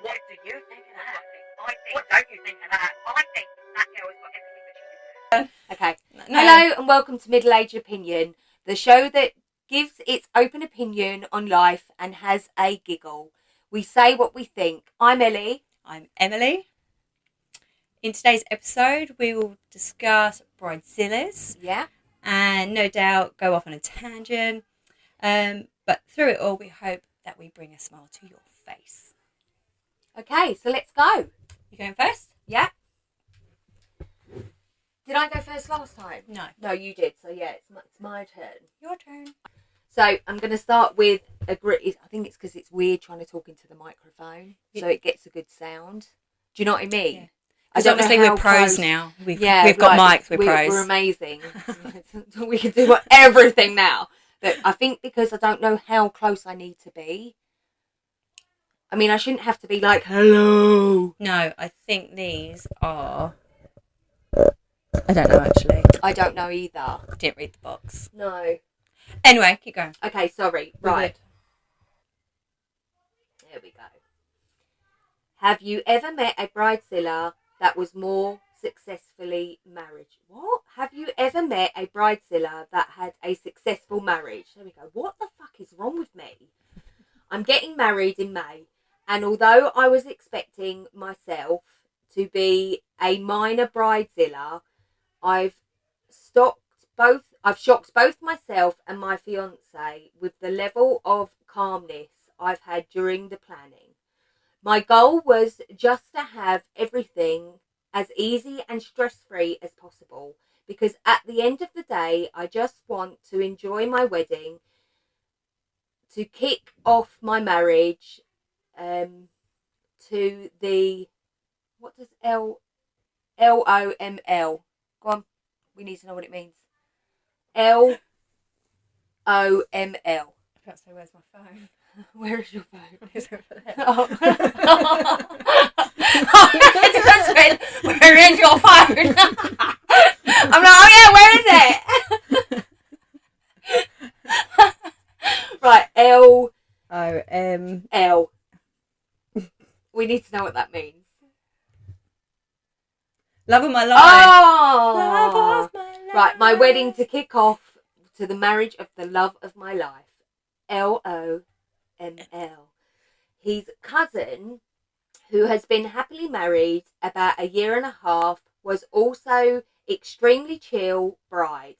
What do you think of that? What don't you think of that? I think that girl has got everything that she deserves. Okay. No. Hello and welcome to Middle Age Opinion, the show that gives its open opinion on life and has a giggle. We say what we think. I'm Ellie. I'm Emily. In today's episode, we will discuss Bridezillas. Yeah. And no doubt go off on a tangent. But through it all, we hope that we bring a smile to your face. Okay, so let's go. You going first? Yeah. Did I go first last time? No. No, you did. So yeah, it's my turn. Your turn. So I'm going to start with I think it's because it's weird trying to talk into the microphone, so it gets a good sound. Do you know what I mean? Yeah. Because obviously we're pros now. We've got mics. We're pros. We're amazing. We can do everything now. But I think because I don't know how close I need to be. I mean, I shouldn't have to be like, hello. No, I think these are... I don't know, actually. I don't know either. I didn't read the box. No. Anyway, keep going. Okay, sorry. Right. There we go. Have you ever met a bridezilla that was more successfully married? What? Have you ever met a bridezilla that had a successful marriage? There we go. What the fuck is wrong with me? I'm getting married in May, and although I was expecting myself to be a minor bridezilla, I've shocked both myself and my fiance with the level of calmness I've had during the planning. My goal was just to have everything as easy and stress-free as possible, because at the end of the day, I just want to enjoy my wedding, to kick off my marriage, to the, what does LOML? Go on, we need to know what it means. LOML. I can't say where's my phone. Where is your phone? It's over there. Oh. I just went, where is your phone? I'm like, oh yeah, where is it? Right, LOML. We need to know what that means. Love of my life. Oh! Love of my life. Right, my wedding to kick off to the marriage of the love of my life. LOML. His cousin, who has been happily married about a year and a half, was also extremely chill bride,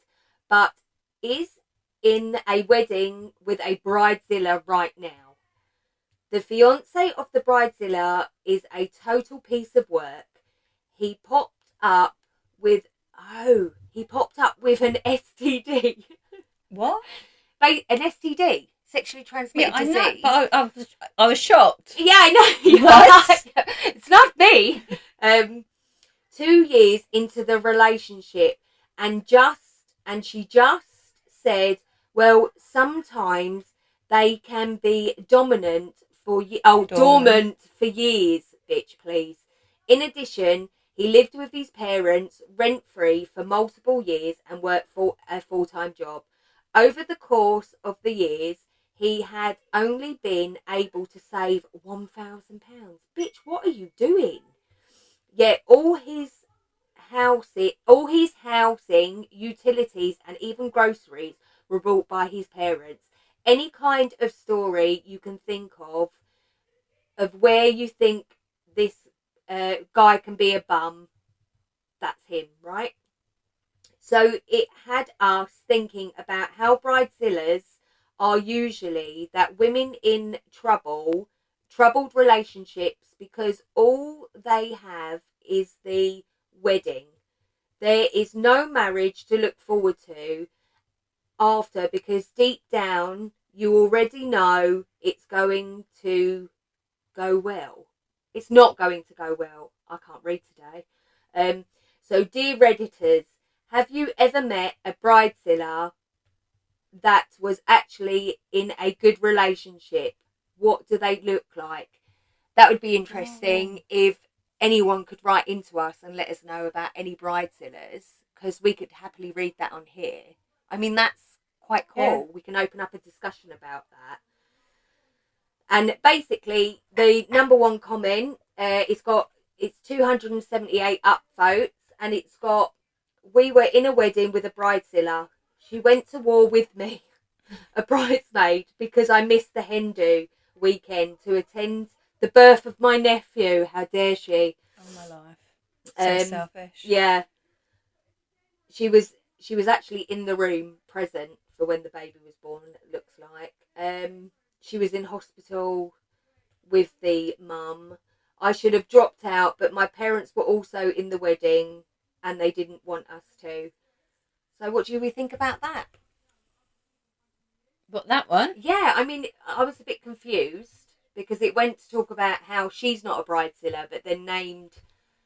but is in a wedding with a bridezilla right now. The fiance of the bridezilla is a total piece of work. He popped up with an STD. What? An STD, sexually transmitted I disease. know, but I was shocked. Yeah, I know. What? It's not me. 2 years into the relationship, and she just said, well, sometimes they can be dormant for years, bitch, please. In addition, he lived with his parents rent-free for multiple years and worked for a full-time job. Over the course of the years, he had only been able to save £1,000. Bitch, what are you doing? Yet all his housing, utilities, and even groceries were bought by his parents. Any kind of story you can think of where you think this guy can be a bum, that's him, right? So it had us thinking about how bridezillas are usually that women in troubled relationships, because all they have is the wedding. There is no marriage to look forward to after, because deep down you already know it's going to go well. It's not going to go well. I can't read today. So dear Redditors, have you ever met a bridezilla that was actually in a good relationship? What do they look like? That would be interesting if anyone could write into us and let us know about any bridezillas, because we could happily read that on here. I mean, that's quite cool. Yeah. We can open up a discussion about And basically, the number one comment, it's 278 upvotes, and it's got, we were in a wedding with a bridezilla. She went to war with me, a bridesmaid, because I missed the hen do weekend to attend the birth of my nephew. How dare she? Oh my life. So selfish. Yeah. She was actually in the room present for when the baby was born, it looks like. She was in hospital with the mum. I should have dropped out, but my parents were also in the wedding and they didn't want us to. So what do we think about that? What, that one? Yeah, I mean, I was a bit confused because it went to talk about how she's not a bridezilla, but then named...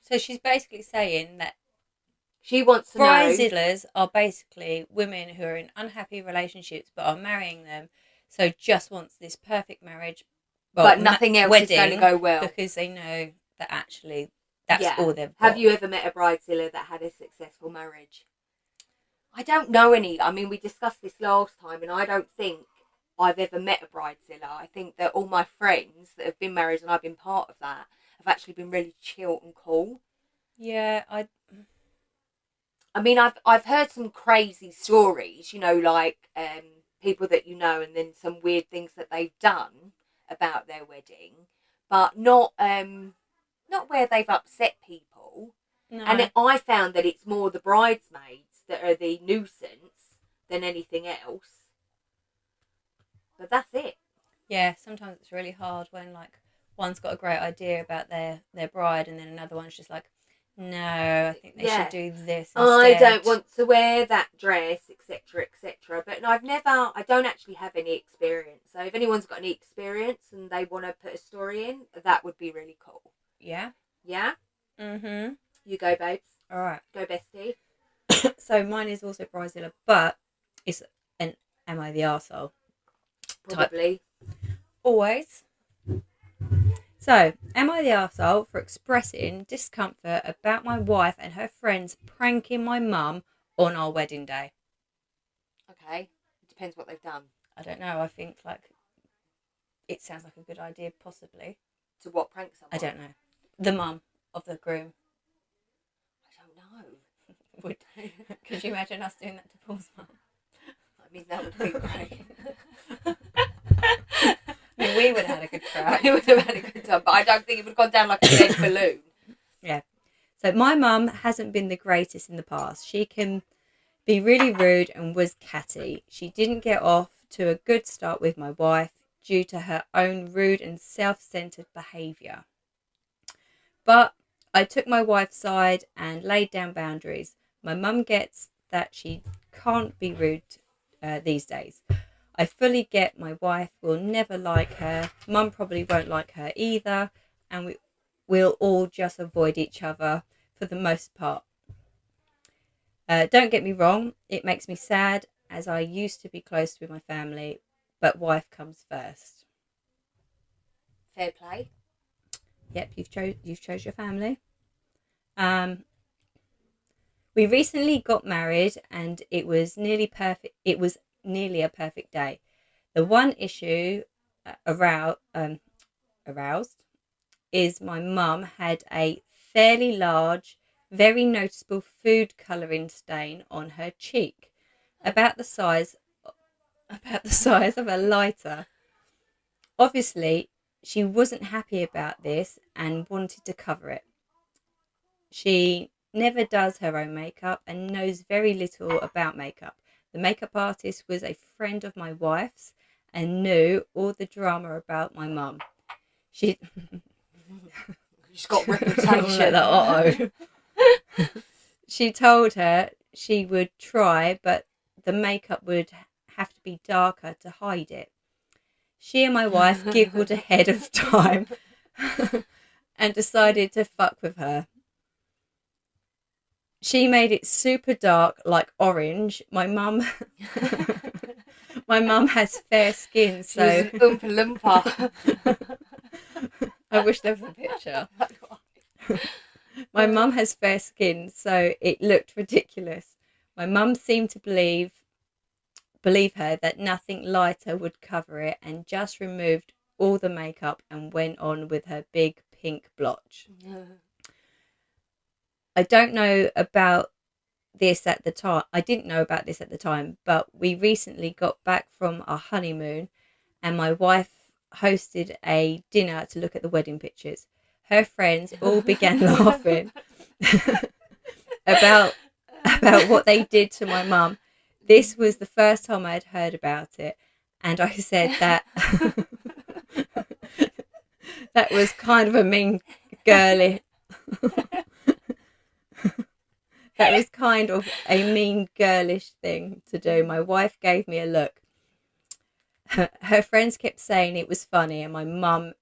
So she's basically saying that she wants to know... Bridezillas are basically women who are in unhappy relationships but are marrying them, so just wants this perfect marriage, but nothing else is going to go well. Because they know that actually that's all they've got. Have you ever met a bridezilla that had a successful marriage? I don't know any. I mean, we discussed this last time, and I don't think I've ever met a bridezilla. I think that all my friends that have been married, and I've been part of that, have actually been really chill and cool. Yeah, I mean, I've heard some crazy stories, you know, like people that you know, and then some weird things that they've done about their wedding, but not where they've upset people. no. And I found that it's more the bridesmaids that are the nuisance than anything else. But that's it. Yeah, sometimes it's really hard when like one's got a great idea about their bride and then another one's just like, no, I think they should do this instead. I don't want to wear that dress, etc., etc. But I don't actually have any experience. So if anyone's got any experience and they want to put a story in, that would be really cool. Yeah? Yeah? Mm-hmm. You go, babes. All right. Go, bestie. So mine is also Bridezilla, but it's an Am I the Arsehole? Probably. Type. Always. So, am I the arsehole for expressing discomfort about my wife and her friends pranking my mum on our wedding day? Okay. It depends what they've done. I don't know. I think like it sounds like a good idea, possibly. To what, prank someone? I don't know. The mum of the groom. I don't know. Could you imagine us doing that to Paul's mum? I mean, that would be great. I mean, we would have had a good cry. We would have had a good time, but I don't think it would have gone down like a dead balloon. Yeah. So my mum hasn't been the greatest in the past. She can be really rude and was catty. She didn't get off to a good start with my wife due to her own rude and self-centered behaviour. But I took my wife's side and laid down boundaries. My mum gets that she can't be rude these days. I fully get my wife will never like her. Mum probably won't like her either. And we'll all just avoid each other for the most part. Don't get me wrong. It makes me sad as I used to be close with my family. But wife comes first. Fair play. Yep, you've chose your family. We recently got married and it was nearly perfect. It was nearly a perfect day. The one issue aroused is my mum had a fairly large, very noticeable food colouring stain on her cheek, about the size of a lighter. Obviously, she wasn't happy about this and wanted to cover it. She never does her own makeup and knows very little about makeup. The makeup artist was a friend of my wife's and knew all the drama about my mum. She's got reputation. She told her she would try, but the makeup would have to be darker to hide it. She and my wife giggled ahead of time and decided to fuck with her. She made it super dark, like orange. My mum has fair skin, so... She's an Oompa Loompa. I wish there was a picture. My mum has fair skin, so it looked ridiculous. My mum seemed to believe her that nothing lighter would cover it and just removed all the makeup and went on with her big pink blotch. I don't know about this at the time. I didn't know about this at the time, but we recently got back from our honeymoon and my wife hosted a dinner to look at the wedding pictures. Her friends all began laughing about what they did to my mum. This was the first time I had heard about it, and I said that that was kind of a mean girly. That was kind of a mean girlish thing to do. My wife gave me a look. Her friends kept saying it was funny, and my mum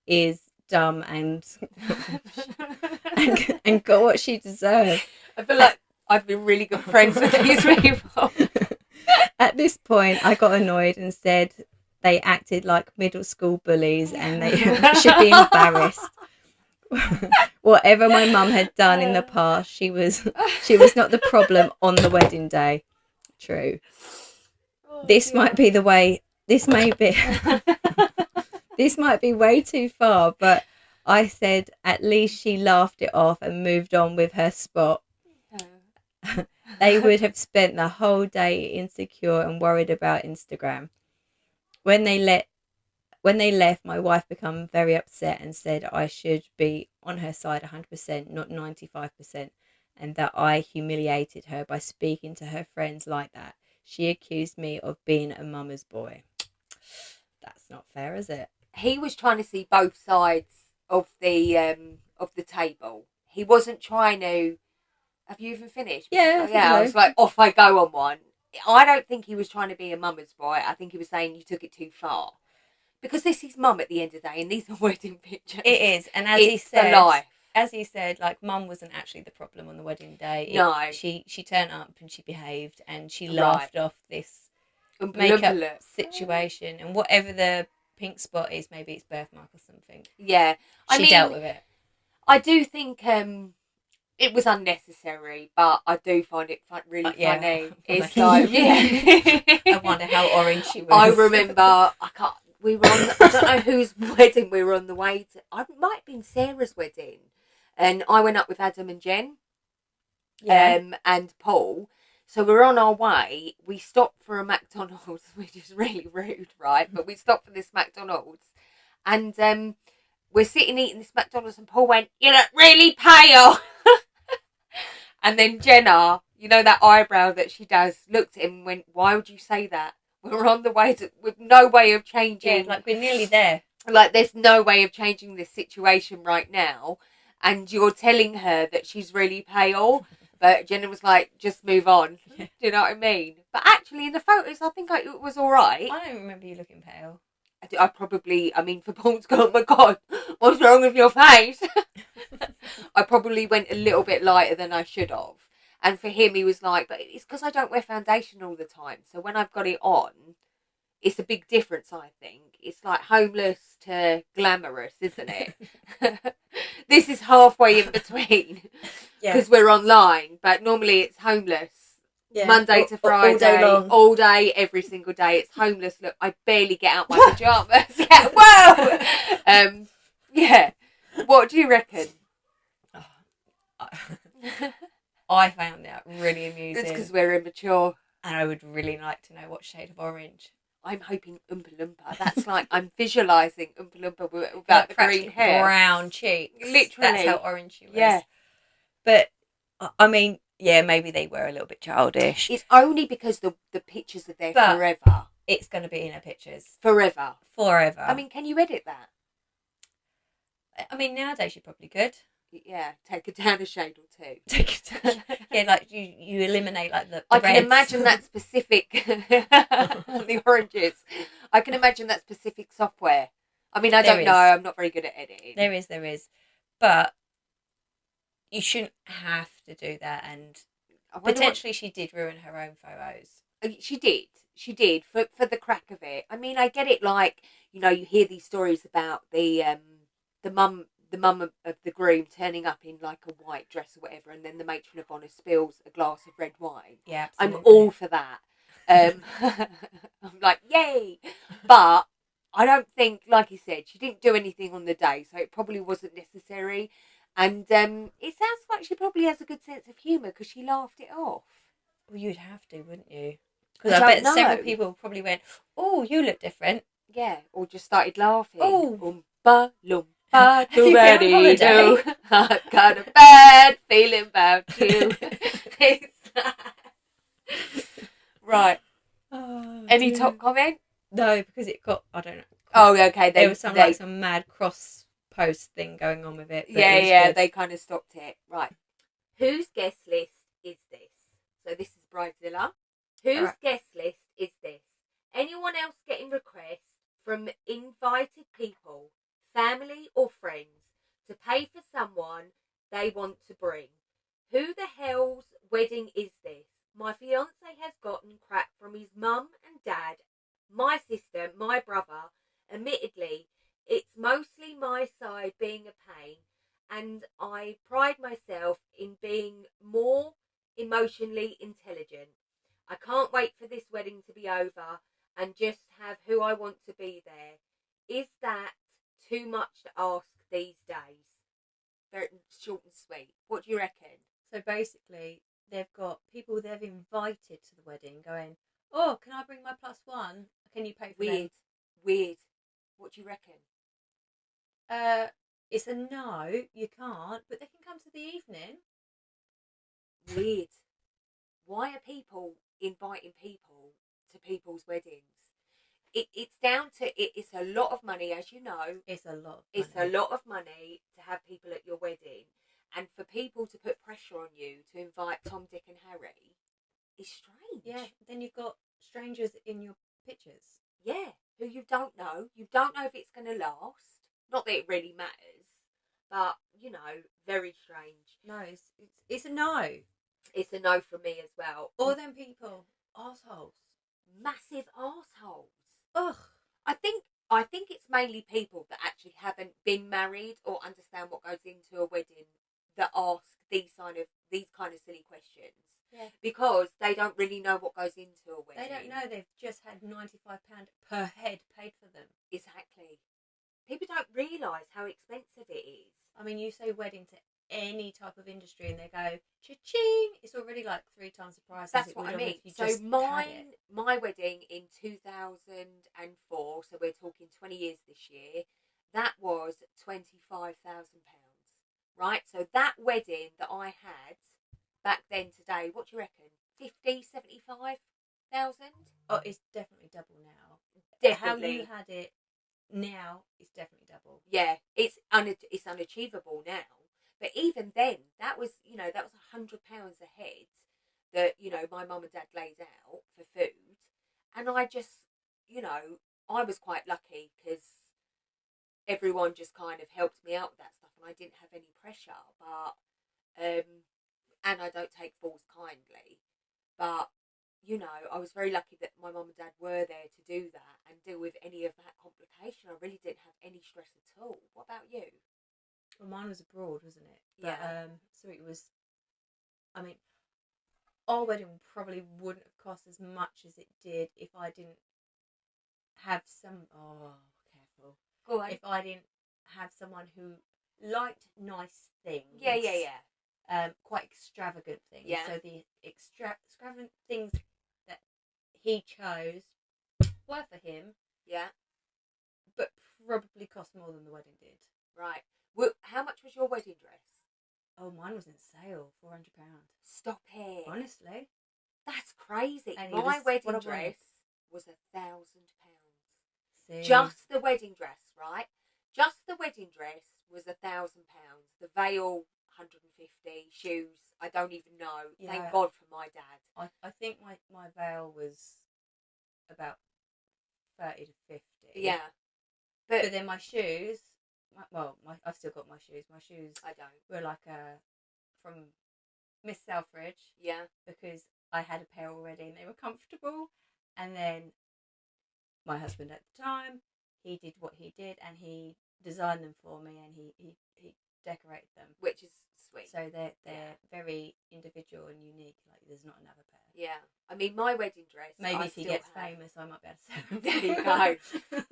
is dumb and got what she deserved. I feel like I've been really good friends with these people. At this point, I got annoyed and said they acted like middle school bullies and they should be embarrassed. Whatever my mum had done in the past, she was not the problem on the wedding day. True. This might be the way. This may be. This might be way too far, but I said at least she laughed it off and moved on with her spot. They would have spent the whole day insecure and worried about Instagram. When they left, my wife became very upset and said I should be on her side 100%, not 95%, and that I humiliated her by speaking to her friends like that. She accused me of being a mama's boy. That's not fair, is it? He was trying to see both sides of the table. He wasn't trying to. Have you even finished? Yeah. Yeah. I was like, off I go on one. I don't think he was trying to be a mama's boy. I think he was saying you took it too far. Because this is mum at the end of the day, and these are wedding pictures. It is, and as he said, like mum wasn't actually the problem on the wedding day. No, she turned up and she behaved and she laughed off this makeup situation, and whatever the pink spot is, maybe it's birthmark or something. Yeah, she dealt with it. I do think it was unnecessary, but I do find it really funny. It's like, I wonder how orange she was. I remember, we were on, I don't know whose wedding we were on the way to. It might have been Sarah's wedding. And I went up with Adam and Jen and Paul. So we're on our way. We stopped for a McDonald's, which is really rude, right? But we stopped for this McDonald's. And we're sitting eating this McDonald's and Paul went, "You look really pale." And then Jenna, you know that eyebrow that she does, looked at him and went, "Why would you say that? We're on the way with no way of changing." Yeah, like we're nearly there. Like there's no way of changing this situation right now. And you're telling her that she's really pale. But Jenna was like, just move on. Yeah. Do you know what I mean? But actually in the photos, I think it was all right. I don't remember you looking pale. For Paul to go, "Oh my God, what's wrong with your face?" I probably went a little bit lighter than I should have. And for him, he was like, "But it's because I don't wear foundation all the time. So when I've got it on, it's a big difference, I think. It's like homeless to glamorous, isn't it?" This is halfway in between because we're online. But normally it's homeless. Yeah. Monday to Friday, all day, every single day. It's homeless. Look, I barely get out my pajamas. Yeah, whoa. Yeah. What do you reckon? I found that really amusing. It's because we're immature. And I would really like to know what shade of orange. I'm hoping Oompa Loompa. That's like, I'm visualising Oompa Loompa without the green hair. Brown cheeks. Literally. That's how orange she was. Yeah. But, I mean, yeah, maybe they were a little bit childish. It's only because the pictures are there forever. It's going to be in her pictures. Forever. I mean, can you edit that? I mean, nowadays you probably could. Yeah, take it down a shade or two. Take it down. Yeah, like you eliminate like the I reds. can imagine that specific the oranges. I can imagine that specific software. I mean, I don't know. I'm not very good at editing. There is, but you shouldn't have to do that. And potentially, she did ruin her own photos. She did for the crack of it. I mean, I get it. Like, you know, you hear these stories about the mum of the groom turning up in like a white dress or whatever, and then the matron of honour spills a glass of red wine. Yeah, absolutely. I'm all for that. I'm like, yay! But I don't think, like you said, she didn't do anything on the day, so it probably wasn't necessary. And it sounds like she probably has a good sense of humour because she laughed it off. Well, you'd have to, wouldn't you? I Because I don't bet several know. people probably went, "Oh, you look different." Yeah, or just started laughing. Oh, Oompa loompa have you been on doobity doo. holiday? I've got a bad feeling about you. Right. Oh Any dear. top comment? No, because it got, I don't know. Oh, okay. There was They some mad cross post thing going on with it, but yeah, it was yeah. good. They kind of stopped it. Right. Whose guest list is this? So this is Bridezilla. All Whose right. guest list is this? Anyone else getting requests from invited people, family or friends, to pay for someone they want to bring? Who the hell's wedding is this? My fiance has gotten crap from his mum and dad, my sister, my brother. Admittedly, it's mostly my side being a pain, and I pride myself in being more emotionally intelligent. I can't wait for this wedding to be over and just have who I want to be there. Is that too much to ask these days? Very short and sweet. What do you reckon? So basically, they've got people they've invited to the wedding going, "Oh, can I bring my plus one? Can you pay for them?" Weird. Weird. What do you reckon? Uh, it's a no, you can't, but they can come to the evening. Weird. Why are people inviting people to people's weddings? It's down to it's a lot of money, as you know. It's a lot of It's a money. lot of money to have people at your wedding, and for people to put pressure on you to invite Tom, Dick, and Harry is strange. Yeah, then you've got strangers in your pictures. Yeah, who you don't know. You don't know if it's going to last. Not that it really matters, but very strange. No, it's a no. It's a no from me as well. All them people, assholes. Massive arseholes. Ugh. I think it's mainly people that actually haven't been married or understand what goes into a wedding that ask these kind of silly questions. Yeah. Because they don't really know what goes into a wedding. They don't know they've just had £95 per head paid for them. Exactly. People don't realise how expensive it is. I mean, you say wedding to any type of industry and they go cha-ching, it's already like 3 times the price. That's what I mean. So my wedding in 2004, so we're talking 20 years this year, that was £25,000. Right? So that wedding that I had back then today, what do you reckon? 50, 75,000? Oh, it's definitely double now. Definitely. How you had it now is definitely double. Yeah, it's unachievable now. But even then, that was £100 a head that my mum and dad laid out for food, and I just I was quite lucky because everyone just kind of helped me out with that stuff, and I didn't have any pressure. But and I don't take falls kindly, but I was very lucky that my mum and dad were there to do that and deal with any of that complication. I really didn't have any stress at all. What about you? Well, mine was abroad, wasn't it? Yeah. But, so it was. I mean, our wedding probably wouldn't have cost as much as it did if I didn't have some. Oh, careful. Go on. If I didn't have someone who liked nice things. Yeah, yeah, yeah. Quite extravagant things. Yeah. So the extravagant things that he chose were for him. Yeah. But probably cost more than the wedding did. Right. How much was your wedding dress? Oh, mine was in sale, £400. Stop it. Honestly. That's crazy. And my wedding dress was £1,000. See? Just the wedding dress, right? Just the wedding dress was £1,000. The veil, 150. Shoes, I don't even know. Yeah. Thank God for my dad. I think my veil was about 30 to 50. Yeah. But then my shoes, I've still got my shoes. My shoes I don't. were like from Miss Selfridge. Yeah. Because I had a pair already and they were comfortable. And then my husband at the time, he did what he did and he designed them for me and he decorated them, which is sweet. So they're very individual and unique. Like there's not another pair. Yeah, I mean my wedding dress. Maybe if he gets famous, I might be able to sell him. There you go.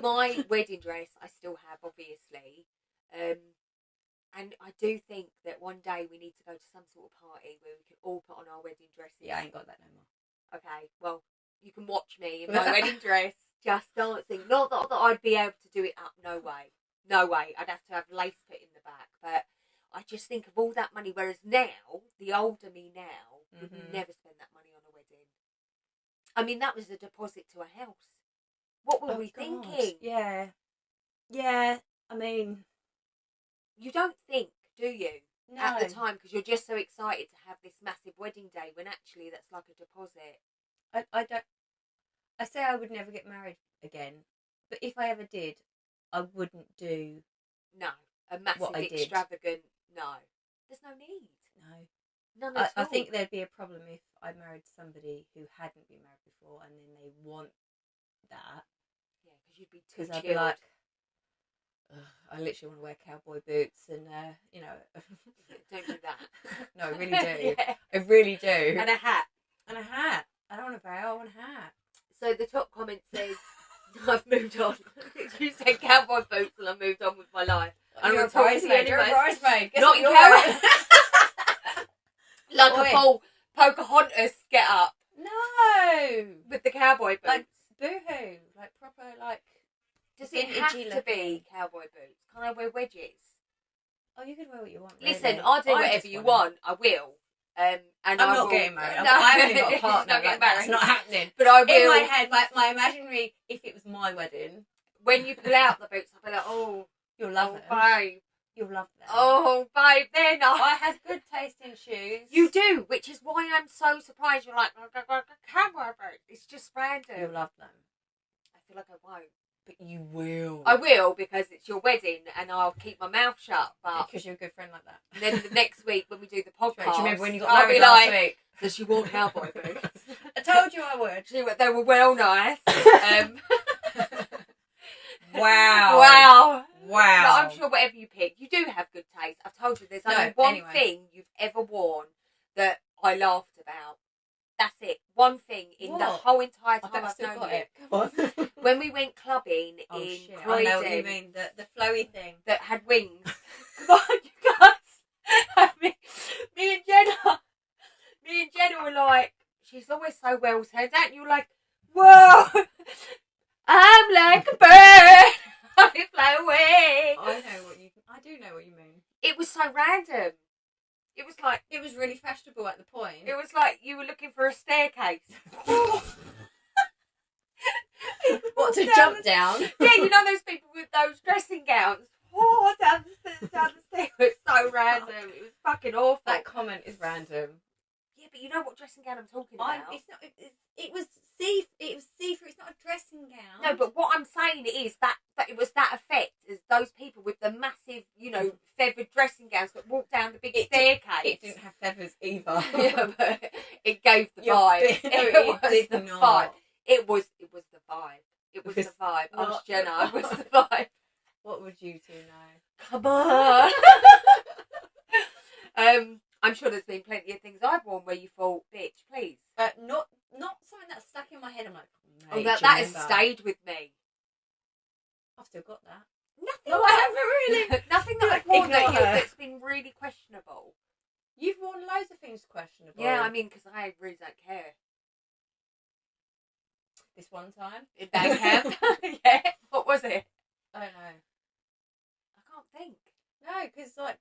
My wedding dress, I still have, obviously, and I do think that one day we need to go to some sort of party where we can all put on our wedding dresses. Yeah, I ain't got that no more. Okay, well, you can watch me in my wedding dress just dancing. Not that I'd be able to do it up. No way. No way. I'd have to have lace put in the back. But I just think of all that money. Whereas now, the older me now would never spend that money on a wedding. I mean, that was a deposit to a house. What were we thinking? Yeah. Yeah, I mean... You don't think, do you? No. At the time, because you're just so excited to have this massive wedding day when actually that's like a deposit. I don't... I say I would never get married again. But if I ever did, I wouldn't do... No. A massive, extravagant... No. There's no need. No. None at all. I think there'd be a problem if I married somebody who hadn't been married before and then they want that. Yeah, because you'd be too chilled. I'd be like, I literally want to wear cowboy boots and, you know... Don't do that. No, I really do. Yeah. I really do. And a hat. And a hat. I don't want a veil, I want a hat. So the top comment says, I've moved on. You said cowboy boots and I moved on with my life. You're a bridesmaid. You're a bridesmaid. Not in cowboy. Like a full Pocahontas get up. No. With the cowboy boots. Like boohoo. Like proper like. Does it have to be cowboy boots? Can I wear wedges? Oh, you can wear what you want. Really. Listen, I'll do whatever you want. I will. And I'm not getting married. I haven't even got a partner. Not getting married. It's not happening. But I will. In my head, my imaginary, if it was my wedding. When you pull out the boots, I'll be like, oh. You'll love them. Babe. You'll love them. Oh, babe, they're nice. I have good taste in shoes. You do, which is why I'm so surprised. You're like, cowboy boots. It's just random. You'll love them. I feel like I won't. But you will. I will, because it's your wedding and I'll keep my mouth shut. But because you're a good friend like that. And then the next week when we do the podcast, do you remember when you got married last week? So she wore cowboy boots. I told you I would. They were well nice. Wow. But I'm sure whatever you pick, you do have good taste. I've told you there's only one thing you've ever worn that I laughed about. That's it. One thing in the whole entire time I've known you. Come on. When we went clubbing in Croydon. I know what you mean. The flowy thing. That had wings. Come on, you guys. Me and Jenna were like, she's always so well turned out. And you're like, whoa, I'm like a bird. I fly away. I do know what you mean. It was so random. It was like... It was really fashionable at the point. It was like you were looking for a staircase. What, to jump down? Yeah, you know those people with those dressing gowns. Oh, down the stairs. It was so random. It was fucking awful. That comment is random. Yeah, but you know what dressing gown I'm talking about. It's not. It was see-through. It's not a dressing gown. No, but what I'm saying is that it was that effect as those people with the massive, feathered dressing gowns that walked down the big staircase. It didn't have feathers either. Yeah, but it gave the vibe. It was the vibe. It was the vibe. It was the vibe. I was Jenna. It was the vibe. What would you two know? Come on. I'm sure there's been plenty of things I've worn where you thought, bitch, please. Not something that's stuck in my head. I'm like, oh, that has stayed with me. I've still got that. Nothing. No, I haven't really. Nothing that I've worn that's been really questionable. You've worn loads of things questionable. Yeah, I mean, because I really don't care. This one time in that camp. Yeah. What was it? I don't know. I can't think. No, because like.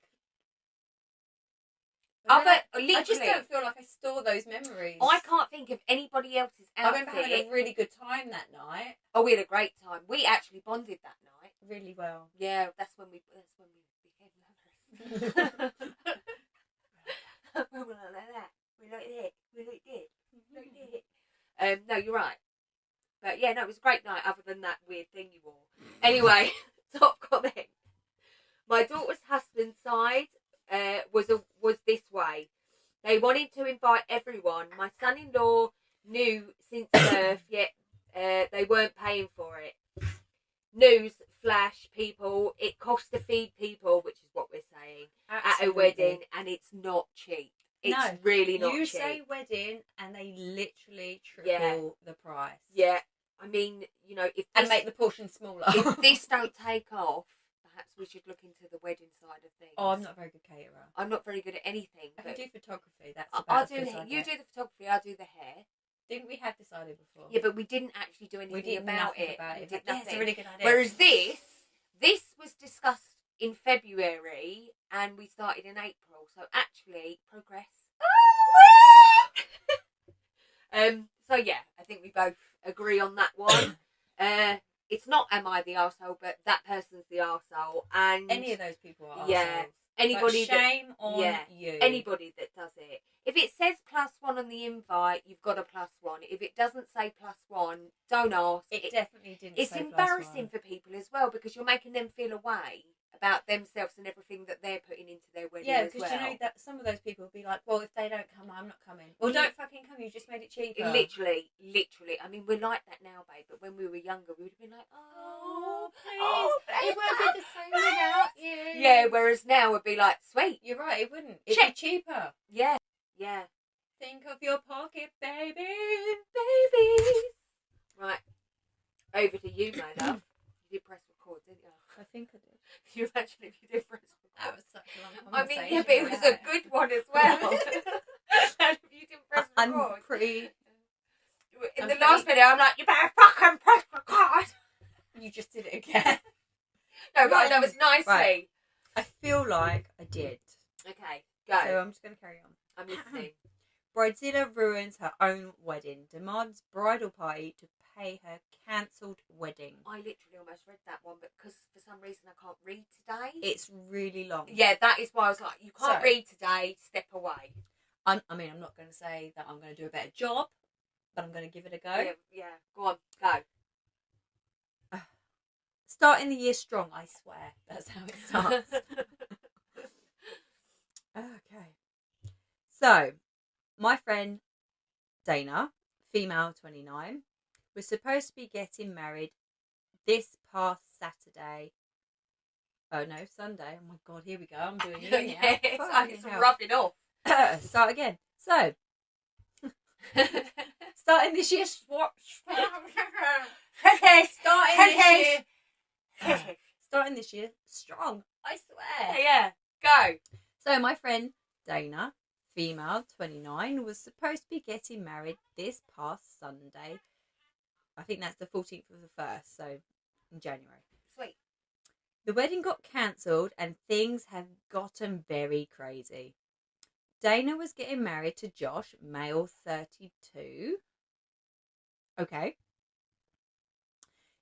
I just don't feel like I store those memories. I can't think of anybody else's outfit. I remember having a really good time that night. Oh, we had a great time. We actually bonded that night. Really well. Yeah, that's when we became lovers. We were like that. We like it. We like it. We like it. No, you're right. But yeah, no, it was a great night other than that weird thing you wore. Anyway, top comment. My daughter's husband's side was this way. They wanted to invite everyone. My son-in-law knew since birth, yet they weren't paying for it. News flash, people. It costs to feed people, which is what we're saying. wedding and it's not cheap. It's really not cheap. You say wedding and they literally triple the price. Yeah. I mean, you know, if this, and make the portion smaller. If this don't take off, perhaps we should look into the wedding side of things. Oh, I'm not a very good caterer. I'm not very good at anything. I can do photography. That's I'll about do. You do the photography. I do the hair. Didn't we have decided before? Yeah, but we didn't actually do anything about it. We did nothing. Yeah, it's a really good idea. Whereas this was discussed in February and we started in April. So actually, progress. So yeah, I think we both agree on that one. It's not am I the arsehole, but that person's the arsehole. And any of those people are yeah, arseholes. Anybody but shame on you. Anybody that does it. If it says +1 on the invite, you've got a +1. If it doesn't say +1, don't ask. It definitely didn't. It's say embarrassing +1. for people as well because you're making them feel away about themselves and everything that they're putting into their wedding as well. Yeah, because you know that some of those people will be like, well, if they don't come, I'm not coming. Well, don't fucking come. You just made it cheaper. Literally. I mean, we're like that now, babe. But when we were younger, we would have been like, please. It won't be the same without you. Yeah, whereas now would be like, sweet. You're right. It wouldn't. It'd be cheaper. Yeah. Think of your pocket, baby. Right. Over to you, my love. You did press record, didn't you? I think I did. Can you imagine if you did press record? That was such a long I conversation. mean, yeah, but it was a good one as well. And if you didn't press record. I'm pretty... In the last video, I'm like, you better fucking press record. You just did it again. No, but that was nicely. Right. I feel like I did. Okay, go. So I'm just going to carry on. I'm listening. Bridezilla ruins her own wedding, demands bridal party to pay her cancelled wedding. I literally almost read that one, but because for some reason I can't read today. It's really long. Yeah, that is why I was like, you can't read today, step away. I'm not going to say that I'm going to do a better job, but I'm going to give it a go. Yeah, go on, go. Starting the year strong, I swear. That's how it starts. Okay. So, my friend Dana, female 29, was supposed to be getting married this past Saturday. Oh no, Sunday. Oh my god, here we go. I'm doing it now. It's rubbing off. Start again. So, starting this year starting this year strong, I swear. Yeah, go. So my friend Dana, female 29, was supposed to be getting married this past Sunday. I think that's the 14th of the 1st, so in January. Sweet. The wedding got cancelled and things have gotten very crazy. Dana was getting married to Josh, male 32. Okay.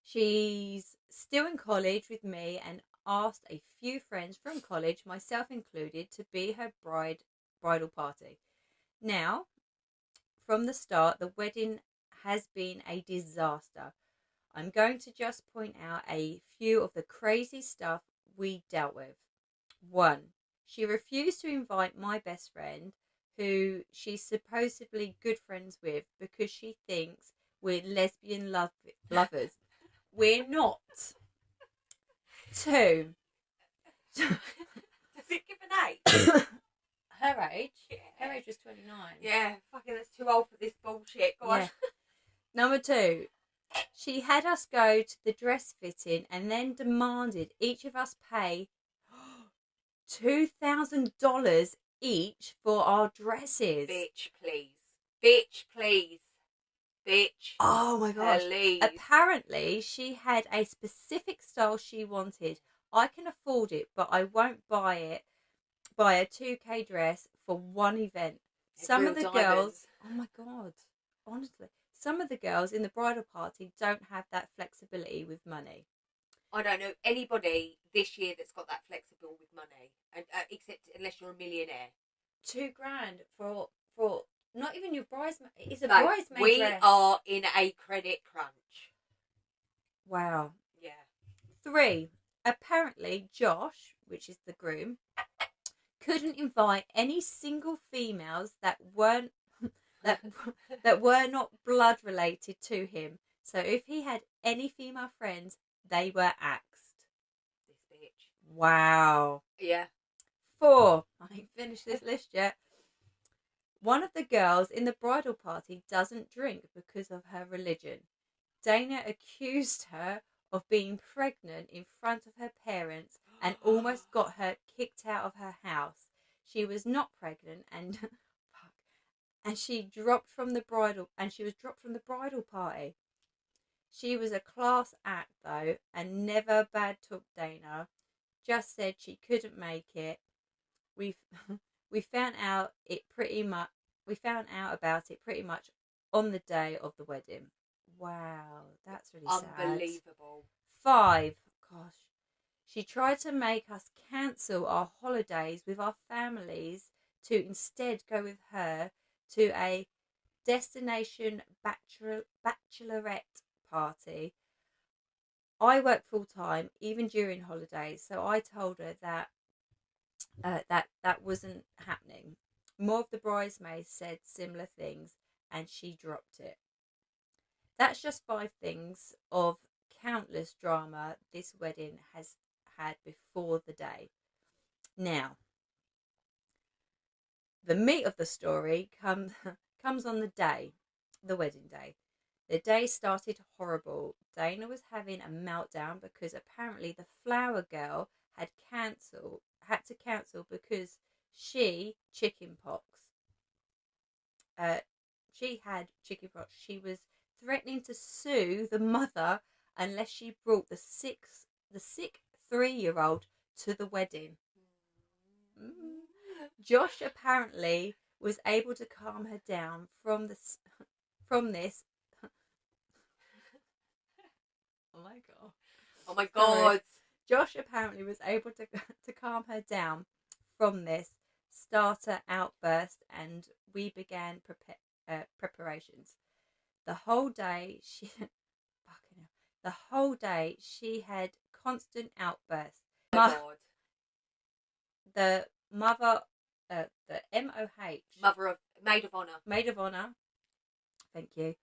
She's still in college with me and asked a few friends from college, myself included, to be her bridal party. Now, from the start, the wedding has been a disaster. I'm going to just point out a few of the crazy stuff we dealt with. 1. She refused to invite my best friend, who she's supposedly good friends with, because she thinks we're lesbian lovers. We're not. 2. Does it give an age? Her age? Yeah. Her age was 29. Yeah, fucking that's too old for this bullshit. Go on. Number 2. She had us go to the dress fitting and then demanded each of us pay $2,000 each for our dresses. Bitch, please. Bitch, please. Bitch. Oh my gosh. Please. Apparently, she had a specific style she wanted. I can afford it, but I won't buy a 2K dress for one event. Some of the girls, oh my God, honestly, some of the girls in the bridal party don't have that flexibility with money. I don't know anybody this year that's got that flexible with money, except unless you're a millionaire. $2,000 for not even your bridesmaid. It's a bridesmaid we dress. are in a credit crunch. Wow. Yeah. 3. Apparently, Josh, which is the groom, couldn't invite any single females that weren't that were not blood related to him. So if he had any female friends, they were axed. This bitch. Wow. Yeah. 4. I finished this list yet. One of the girls in the bridal party doesn't drink because of her religion. Dana accused her of being pregnant in front of her parents and almost got her kicked out of her house. She was not pregnant and and she was dropped from the bridal party. She was a class act though and never bad talked Dana. Just said she couldn't make it. We we found out about it pretty much on the day of the wedding. Wow, that's really sad. Unbelievable. 5. Gosh. She tried to make us cancel our holidays with our families to instead go with her to a destination bachelorette party. I work full time even during holidays, so I told her that that wasn't happening. More of the bridesmaids said similar things, and she dropped it. That's just 5 things of countless drama this wedding has had before the day. Now, the meat of the story comes on the wedding day. The day started horrible. Dana was having a meltdown because apparently the flower girl had to cancel because she had chickenpox. She was threatening to sue the mother unless she brought the sick 3-year-old to the wedding. Josh apparently was able to calm her down from this. Oh my god! Oh my god! Josh apparently was able to calm her down from this starter outburst, and we began preparations. The whole day she had constant outbursts. Oh my god! The mother, the MOH, Maid of Honor. Thank you.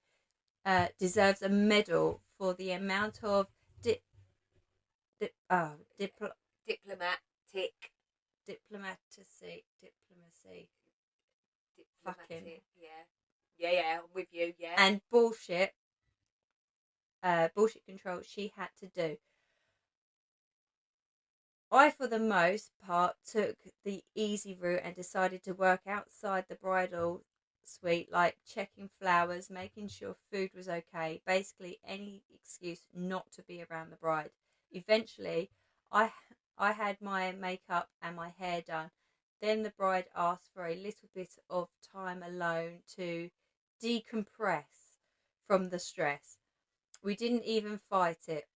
Deserves a medal for the amount of diplomacy. Fucking yeah, I'm with you. Yeah, and bullshit control she had to do. I, for the most part, took the easy route and decided to work outside the bridal suite, like checking flowers, making sure food was okay, basically any excuse not to be around the bride. Eventually, I had my makeup and my hair done. Then the bride asked for a little bit of time alone to decompress from the stress. We didn't even fight it.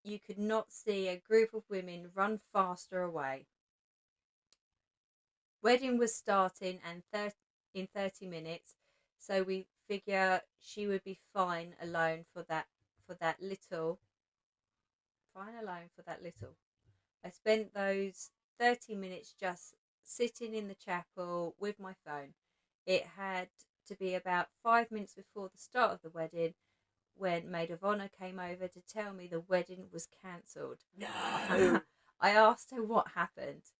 You could not see a group of women run faster away. Wedding was starting and in 30 minutes, so we figure she would be fine alone for that little. I spent those 30 minutes just sitting in the chapel with my phone. It had to be about 5 minutes before the start of the wedding when Maid of Honor came over to tell me the wedding was cancelled. No. I asked her what happened.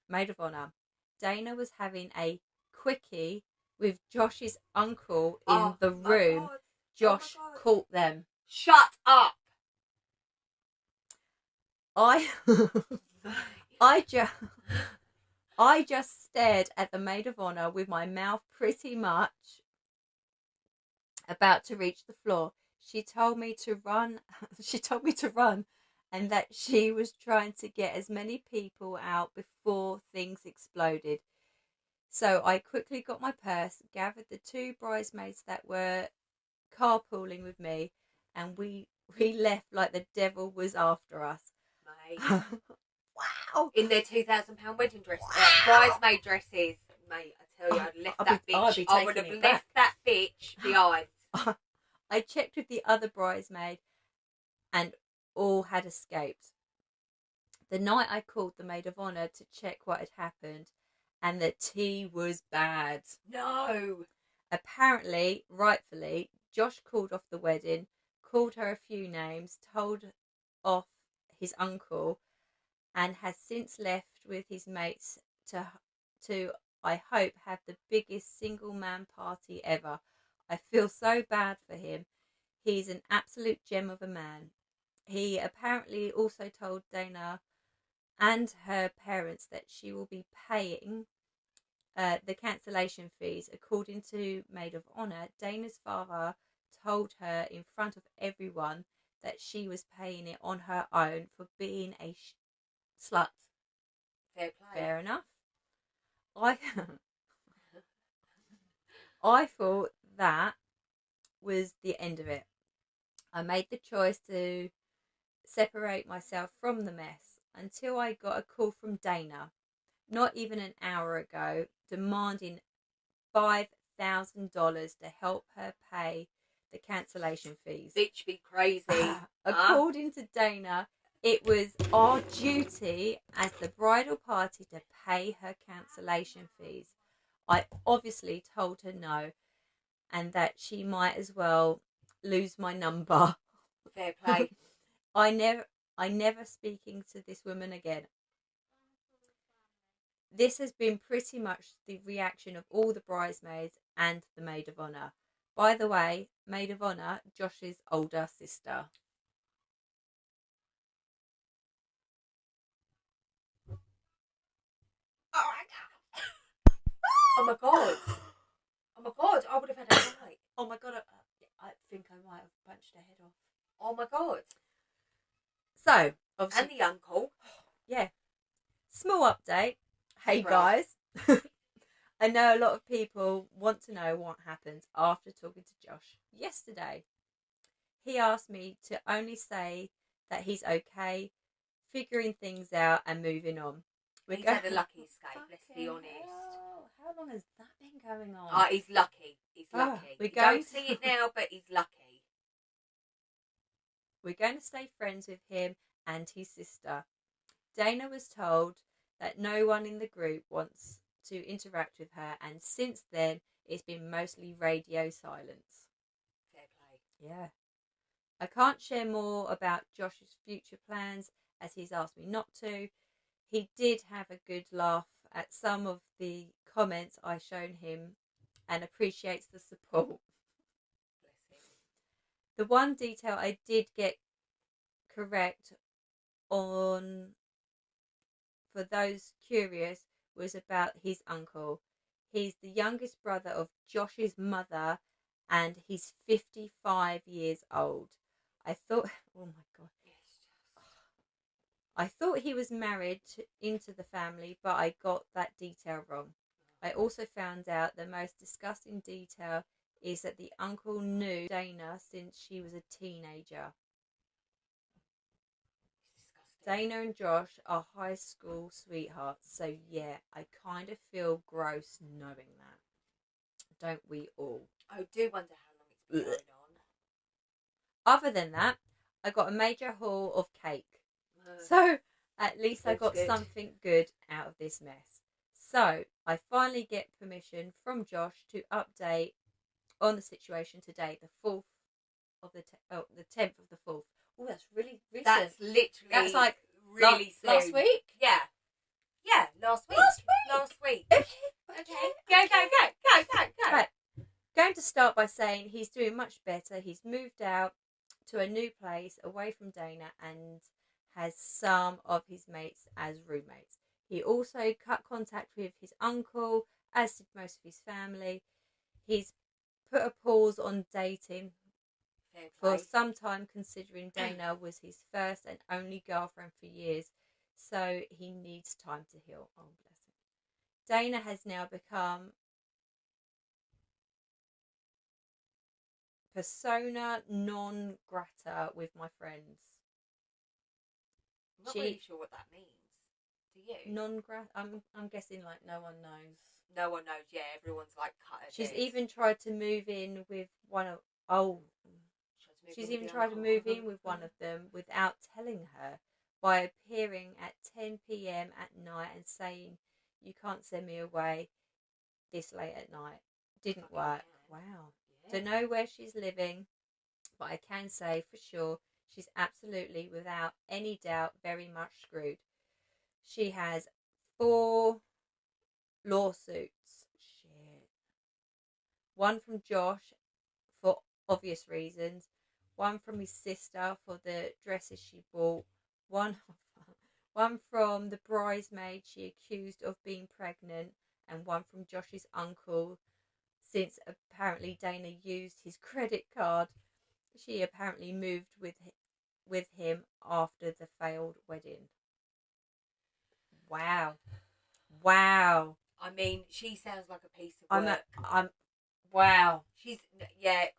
Maid of Honor, Dana was having a quickie with Josh's uncle in the room. Josh caught them. Shut up. I just stared at the Maid of Honor with my mouth pretty much about to reach the floor. She told me to run, and that she was trying to get as many people out before things exploded. So I quickly got my purse, gathered the 2 bridesmaids that were carpooling with me, and we left like the devil was after us. Mate. Wow! In their £2,000 wedding dress, bridesmaid dresses. Mate, I tell you, I'd left that bitch. I would have left that bitch behind. I checked with the other bridesmaid, and all had escaped. The night I called the Maid of Honor to check what had happened, and the tea was bad. No. Apparently, rightfully, Josh called off the wedding, called her a few names, told off his uncle, and has since left with his mates to, I hope, have the biggest single man party ever. I feel so bad for him. He's an absolute gem of a man. He apparently also told Dana and her parents that she will be paying the cancellation fees. According to Maid of Honor, Dana's father told her in front of everyone that she was paying it on her own for being a slut. Fair play. Fair enough. I I thought that was the end of it. I made the choice to separate myself from the mess until I got a call from Dana, not even an hour ago, demanding $5,000 to help her pay the cancellation fees. Bitch be crazy. According to Dana, it was our duty as the bridal party to pay her cancellation fees. I obviously told her no, and that she might as well lose my number. Fair play. I never speaking to this woman again. This has been pretty much the reaction of all the bridesmaids and the maid of honor. By the way, maid of honor, Josh's older sister. Oh my god. Oh my god, I would have had a fight. Oh my god, I think I might have punched her head off. Oh my god. So, obviously, And the uncle. yeah. Small update. Hey Right. guys. I know a lot of people want to know what happened after talking to Josh yesterday. He asked me to only say that he's okay, figuring things out and moving on. He's had a lucky escape, let's be honest. How long has that been going on? He's lucky. He's lucky. We don't see it now, but he's lucky. We're going to stay friends with him and his sister. Dana was told that no one in the group wants to interact with her, and since then it's been mostly radio silence. Fair play. Yeah. I can't share more about Josh's future plans as he's asked me not to. He did have a good laugh at some of the comments I shown him and appreciates the support. Bless him. The one detail I did get correct on, for those curious, was about his uncle. He's the youngest brother of Josh's mother and he's 55 years old. I thought, oh my god. I thought he was married into the family, but I got that detail wrong. I also found out the most disgusting detail is that the uncle knew Dana since she was a teenager. Dana and Josh are high school sweethearts, so yeah, I kind of feel gross knowing that. Don't we all? I do wonder how long it's been going on. Other than that, I got a major haul of cake. So at least I got something good out of this mess. So I finally get permission from Josh to update on the situation today, the 4th of the 10th of the 4th. Oh, that's really recent. That's literally. That's like really soon. Last week. Yeah. Yeah, last week. Last week. Okay. Go. Right. Going to start by saying he's doing much better. He's moved out to a new place away from Dana and has some of his mates as roommates. He also cut contact with his uncle, as did most of his family. He's put a pause on dating for some time, considering Dana was his first and only girlfriend for years, so he needs time to heal. Oh, bless him. Dana has now become persona non grata with my friends. I'm not really sure what that means. Do you? Non grata. I'm guessing like no one knows. No one knows. Yeah, everyone's like cut her. She's even tried to move in with one of. She's even tried to move in with one of them without telling her, by appearing at 10 p.m. at night and saying, "You can't send me away this late at night." Didn't work. Wow. Yeah. Don't know where she's living, but I can say for sure she's absolutely, without any doubt, very much screwed. She has 4 lawsuits. Shit. One from Josh for obvious reasons. One from his sister for the dresses she bought. One from the bridesmaid she accused of being pregnant. And one from Josh's uncle, since apparently Dana used his credit card. She apparently moved with him after the failed wedding. Wow. I mean, she sounds like a piece of work. Wow. She's no,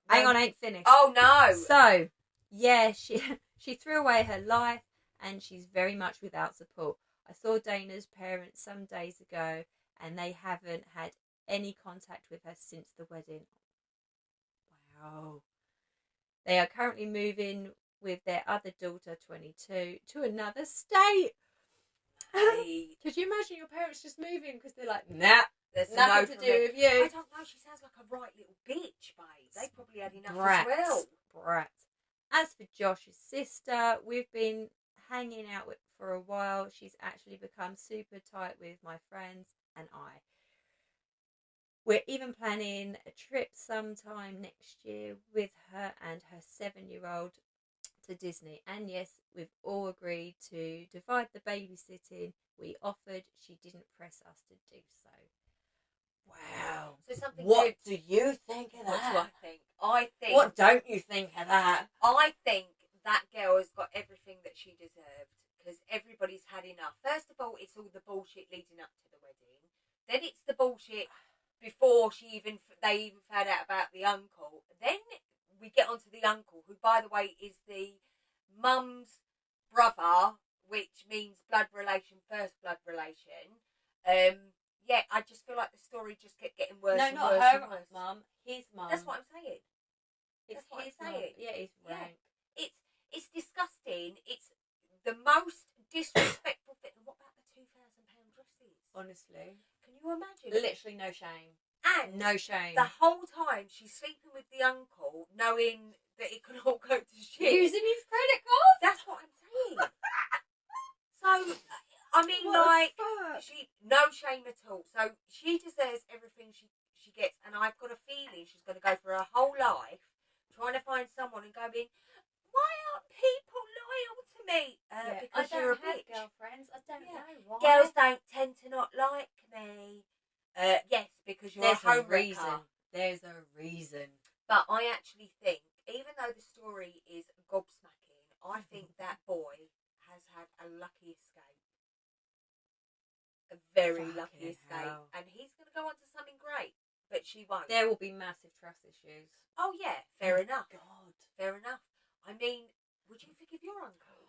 Hang on, I ain't finished. Oh no. So, yeah, she threw away her life and she's very much without support. I saw Dana's parents some days ago and they haven't had any contact with her since the wedding. Wow. They are currently moving with their other daughter, 22, to another state. Hey. Could you imagine your parents just moving because they're like, nah, there's nothing to do with you? I don't know. She sounds like a right little bitch, babe. They probably had enough as well. Brat. As for Josh's sister, we've been hanging out with for a while. She's actually become super tight with my friends and I. We're even planning a trip sometime next year with her and her 7-year-old to Disney. And yes, we've all agreed to divide the babysitting we offered. She didn't press us to do so. Wow. So something what good. do you think of that? What do I think? I think. What don't you think of that? I think that girl has got everything that she deserved because everybody's had enough. First of all, it's all the bullshit leading up to the wedding. Then it's the bullshit before they even found out about the uncle. Then we get onto the uncle, who, by the way, is the mum's brother, which means blood relation, first blood relation. Yeah, I just feel like the story just kept getting worse. No, and not worse her and worse. mum. His mum. That's what I'm saying. It's That's what his I'm saying. mum. Yeah, it's rank. Yeah. It's disgusting. It's the most disrespectful thing. And what about the £2,000 dresses? Honestly, can you imagine? Literally no shame. And no shame. The whole time she's sleeping with the uncle, knowing that it can all go to shit. Using his credit card. That's what I'm saying. So, I mean, what like, she no shame at all. So she deserves everything she gets, and I've got a feeling she's going to go for her whole life trying to find someone and going, why aren't people loyal to me? Because you're a bitch. Girlfriends. I don't know why. Girls don't tend to not like me. Yes, because you're There's a home reason. wrecker. There's a reason. But I actually think, even though the story is gobsmacking, I think that boy has had a lucky escape. A very lucky escape. And he's going to go on to something great. But she won't. There will be massive trust issues. Oh, yeah. Fair enough. God. Fair enough. I mean, would you forgive your uncle?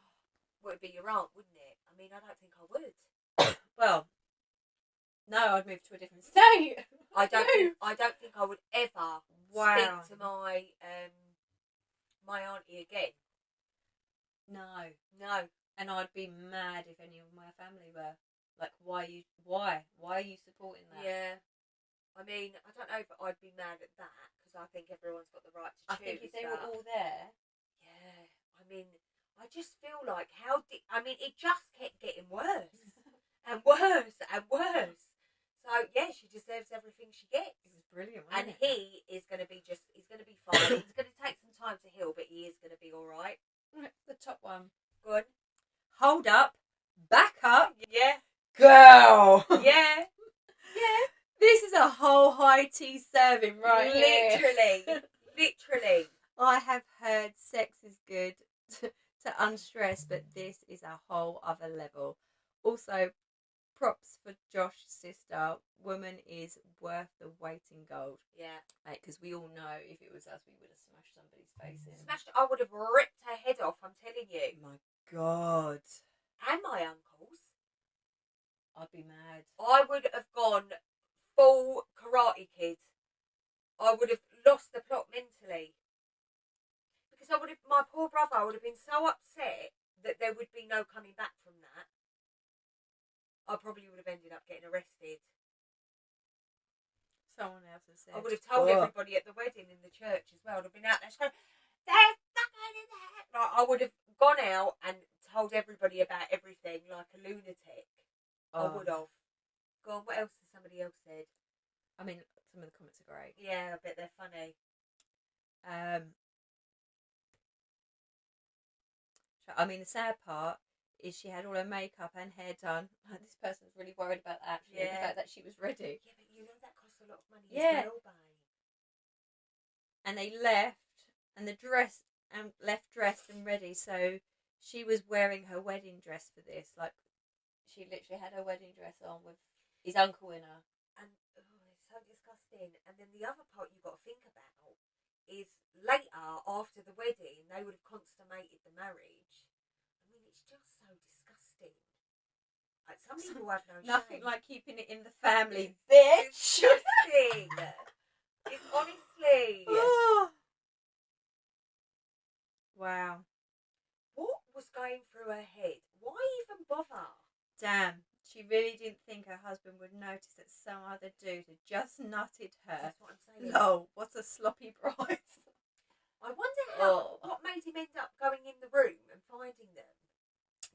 Well, it'd be your aunt, wouldn't it? I mean, I don't think I would. Well, no, I'd move to a different state. I don't think I would ever speak to my my auntie again. No. And I'd be mad if any of my family were. Like, why are you supporting that? Yeah. I mean, I don't know if I'd be mad at that because I think everyone's got the right to choose. I think if they were all there. Yeah. I mean, I just feel like it just kept getting worse and worse and worse. So yeah, she deserves everything she gets. It was brilliant, and wasn't it? He is going to be fine. It's going to take some time to heal, but he is going to be all right. The top one. Good. Hold up. Back up. Yeah. Girl. Yeah. Yeah. This is a whole high tea serving right here. Literally. I have heard sex is good to unstress, but this is a whole other level. Also, props for Josh's sister. Woman is worth the weight in gold. Yeah. Because we all know if it was us, we would have smashed somebody's face in. I would have ripped her head off, I'm telling you. My God. And my uncle's. I'd be mad. I would have gone full Karate Kid. I would have lost the plot mentally. Because my poor brother would have been so upset that there would be no coming back from that. I probably would have ended up getting arrested. Someone else has said. I would have told everybody at the wedding in the church as well. I'd have been out there going, there's nothing in there. Like, I would have gone out and told everybody about everything like a lunatic. I would have. Go on, what else has somebody else said? I mean, some of the comments are great. Yeah, I bet they're funny. I mean, the sad part is she had all her makeup and hair done. This person was really worried about that, actually, the fact that she was ready. Yeah, but you know that costs a lot of money Yeah. as well, babe. And they left, and left dressed and ready. So she was wearing her wedding dress for this. Like, she literally had her wedding dress on with his uncle in her. And it's so disgusting. And then the other part you've got to think about is later, after the wedding, they would have consummated the marriage. I mean, it's just so disgusting. Like, some people have no Nothing shame. like keeping it in the family, bitch. Disgusting. It's honestly. Oh. Wow. What was going through her head? Why even bother? Damn. She really didn't think her husband would notice that some other dude had just nutted her. That's what I'm saying. No, what a sloppy bride. I wonder what made him end up going in the room and finding them.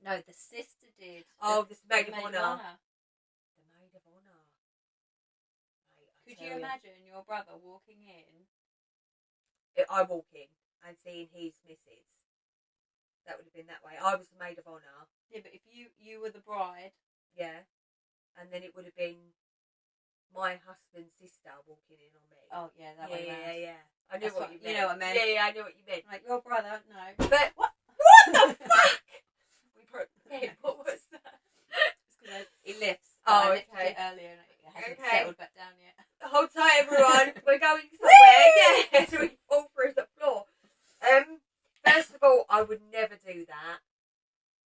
No, the sister did. Oh, the maid of honour. honour. The maid of honour. Could you imagine your brother walking in? I walk in and seeing his missus. That would have been that way. I was the maid of honour. Yeah, but if you were the bride. Yeah. And then it would have been my husband's sister walking in on me. Oh, yeah, that way around. Yeah. I knew what you meant. You know what I meant. Yeah, I knew what you meant. Like, your brother, no. But what the fuck? We broke the bed. What was that? It's because he lifts. Oh, I lifted okay. it earlier and it hasn't settled back down yet. Hold tight, everyone. We're going somewhere. Yeah, so we fall through the floor. First of all, I would never do that.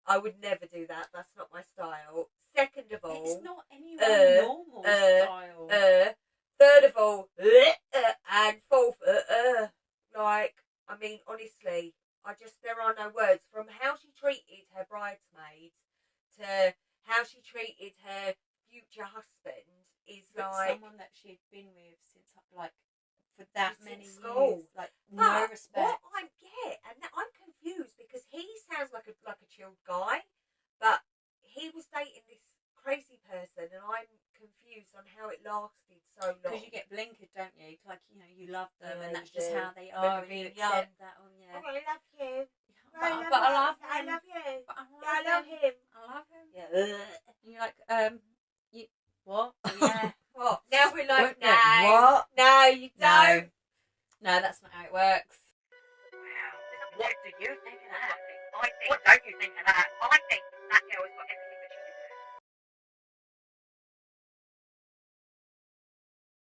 That's not my style. Second of all, it's not anyone's normal style. Third of all, and fourth, like, I mean, honestly, there are no words. From how she treated her bridesmaids to how she treated her future husband is but like someone that she'd been with since like for that many school. years, like no respect. What I get, and I'm confused because he sounds like a chilled guy, but he was dating this crazy person, and I'm confused on how it lasted so long. Because you get blinkered, don't you? Like, you know, you love them, Yeah, and that's you just do. how they are, and you accept that. Oh, yeah. Oh, I love you. But I love him. I love you. But I love him. I love him. Yeah. And you're like, what? Yeah. What? Now we're like, What? no. What? No, you don't. No, that's not how it works. Wow. What do you think of that? What don't you think of that? I think that girl has got everything